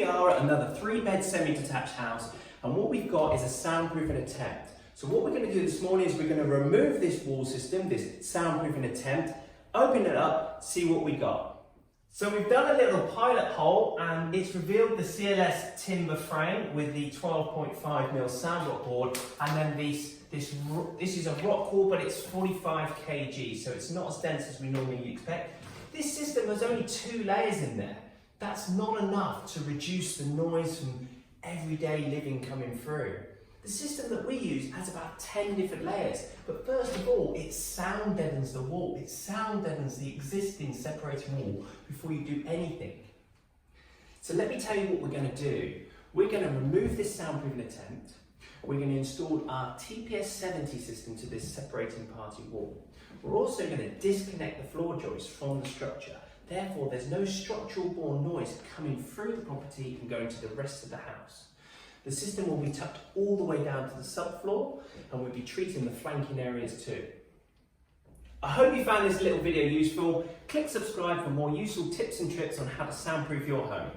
we are at another 3-bed semi-detached house, and what we've got is a soundproofing attempt. So what we're going to do this morning is we're going to remove this wall system, this soundproofing attempt, open it up, see what we got. So we've done a little pilot hole and it's revealed the CLS timber frame with the 12.5mm sound board, and then this is a rock wall, but it's 45 kg, so it's not as dense as we normally expect. This system has only 2 layers in there. That's not enough to reduce the noise from everyday living coming through. The system that we use has about 10 different layers, but first of all, it sound deadens the wall. It sound deadens the existing separating wall before you do anything. So let me tell you what we're going to do. We're going to remove this soundproofing attempt. We're going to install our TPS-70 system to this separating party wall. We're also going to disconnect the floor joists from the structure. Therefore, there's no structural borne noise coming through the property and going to the rest of the house. The system will be tucked all the way down to the subfloor, and we'll be treating the flanking areas too. I hope you found this little video useful. Click subscribe for more useful tips and tricks on how to soundproof your home.